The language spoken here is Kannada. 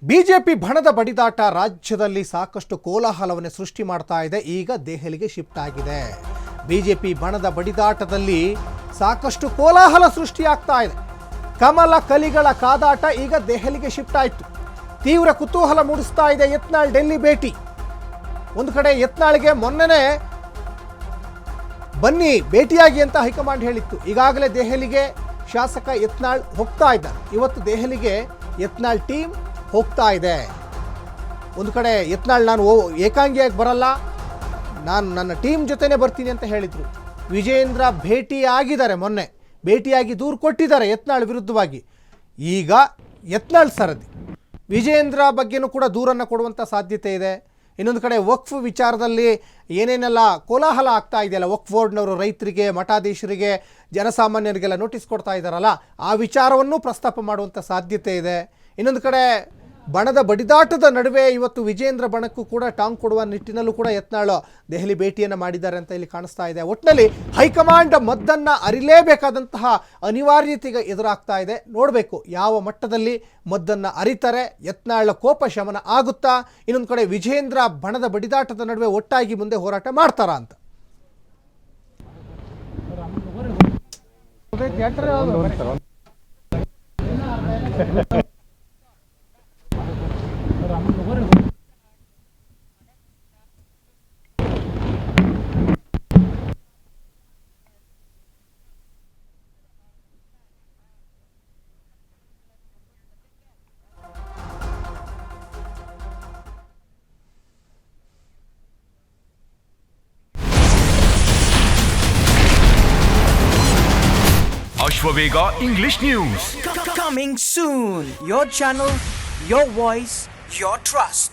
ಬಿಜೆಪಿ ಬಣದ ಬಡಿದಾಟ ರಾಜ್ಯದಲ್ಲಿ ಸಾಕಷ್ಟು ಕೋಲಾಹಲವನ್ನು ಸೃಷ್ಟಿ ಮಾಡ್ತಾ ಇದೆ. ಈಗ ದೆಹಲಿಗೆ ಶಿಫ್ಟ್ ಆಗಿದೆ. ಬಿಜೆಪಿ ಬಣದ ಬಡಿದಾಟದಲ್ಲಿ ಸಾಕಷ್ಟು ಕೋಲಾಹಲ ಸೃಷ್ಟಿಯಾಗ್ತಾ ಇದೆ. ಕಮಲ ಕಲಿಗಳ ಕಾದಾಟ ಈಗ ದೆಹಲಿಗೆ ಶಿಫ್ಟ್ ಆಯಿತು. ತೀವ್ರ ಕುತೂಹಲ ಮೂಡಿಸ್ತಾ ಇದೆ ಯತ್ನಾಳ್ ಡೆಲ್ಲಿ ಭೇಟಿ. ಒಂದು ಕಡೆ ಯತ್ನಾಳ್ಗೆ ಮೊನ್ನೆನೇ ಬನ್ನಿ ಭೇಟಿಯಾಗಿ ಅಂತ ಹೈಕಮಾಂಡ್ ಹೇಳಿತ್ತು. ಈಗಾಗಲೇ ದೆಹಲಿಗೆ ಶಾಸಕ ಯತ್ನಾಳ್ ಹೋಗ್ತಾ ಇದ್ದಾರೆ. ಇವತ್ತು ದೆಹಲಿಗೆ ಯತ್ನಾಳ್ ಟೀಮ್ ಹೋಗ್ತಾ ಇದೆ. ಒಂದು ಕಡೆ ಯತ್ನಾಳ್ ನಾನು ಏಕಾಂಗಿಯಾಗಿ ಬರಲ್ಲ, ನಾನು ನನ್ನ ಟೀಮ್ ಜೊತೆನೇ ಬರ್ತೀನಿ ಅಂತ ಹೇಳಿದರು. ವಿಜಯೇಂದ್ರ ಭೇಟಿಯಾಗಿದ್ದಾರೆ, ಮೊನ್ನೆ ಭೇಟಿಯಾಗಿ ದೂರು ಕೊಟ್ಟಿದ್ದಾರೆ ಯತ್ನಾಳ್ ವಿರುದ್ಧವಾಗಿ. ಈಗ ಯತ್ನಾಳ್ ಸರದಿ ವಿಜಯೇಂದ್ರ ಬಗ್ಗೆನೂ ಕೂಡ ದೂರನ್ನು ಕೊಡುವಂಥ ಸಾಧ್ಯತೆ ಇದೆ. ಇನ್ನೊಂದು ಕಡೆ ವಕ್ಫ್ ವಿಚಾರದಲ್ಲಿ ಏನೇನೆಲ್ಲ ಕೋಲಾಹಲ ಆಗ್ತಾ ಇದೆಯಲ್ಲ, ವಕ್ಫ್ ಬೋರ್ಡ್ನವರು ರೈತರಿಗೆ, ಮಠಾಧೀಶರಿಗೆ, ಜನಸಾಮಾನ್ಯರಿಗೆಲ್ಲ ನೋಟಿಸ್ ಕೊಡ್ತಾ ಇದ್ದಾರಲ್ಲ, ಆ ವಿಚಾರವನ್ನು ಪ್ರಸ್ತಾಪ ಮಾಡುವಂಥ ಸಾಧ್ಯತೆ ಇದೆ. ಇನ್ನೊಂದು ಕಡೆ ಬಣದ ಬಡಿದಾಟದ ನಡುವೆ ಇವತ್ತು ವಿಜಯೇಂದ್ರ ಬಣಕ್ಕೂ ಕೂಡ ಟಾಂಗ್ ಕೊಡುವ ನಿಟ್ಟಿನಲ್ಲೂ ಕೂಡ ಯತ್ನಾಳ್ ದೆಹಲಿ ಭೇಟಿಯನ್ನು ಮಾಡಿದ್ದಾರೆ ಅಂತ ಇಲ್ಲಿ ಕಾಣಿಸ್ತಾ ಇದೆ. ಒಟ್ಟಿನಲ್ಲಿ ಹೈಕಮಾಂಡ್ ಮದ್ದನ್ನು ಅರಿಲೇಬೇಕಾದಂತಹ ಅನಿವಾರ್ಯತೆಗೆ ಎದುರಾಗ್ತಾ ಇದೆ. ನೋಡಬೇಕು ಯಾವ ಮಟ್ಟದಲ್ಲಿ ಮದ್ದನ್ನು ಅರಿತಾರೆ, ಯತ್ನಾಳ್ ಕೋಪ ಶಮನ ಆಗುತ್ತಾ, ಇನ್ನೊಂದು ಕಡೆ ವಿಜಯೇಂದ್ರ ಬಣದ ಬಡಿದಾಟದ ನಡುವೆ ಒಟ್ಟಾಗಿ ಮುಂದೆ ಹೋರಾಟ ಮಾಡ್ತಾರಾ ಅಂತ. Ashwavega English News. Coming soon. Your channel, your voice, your trust.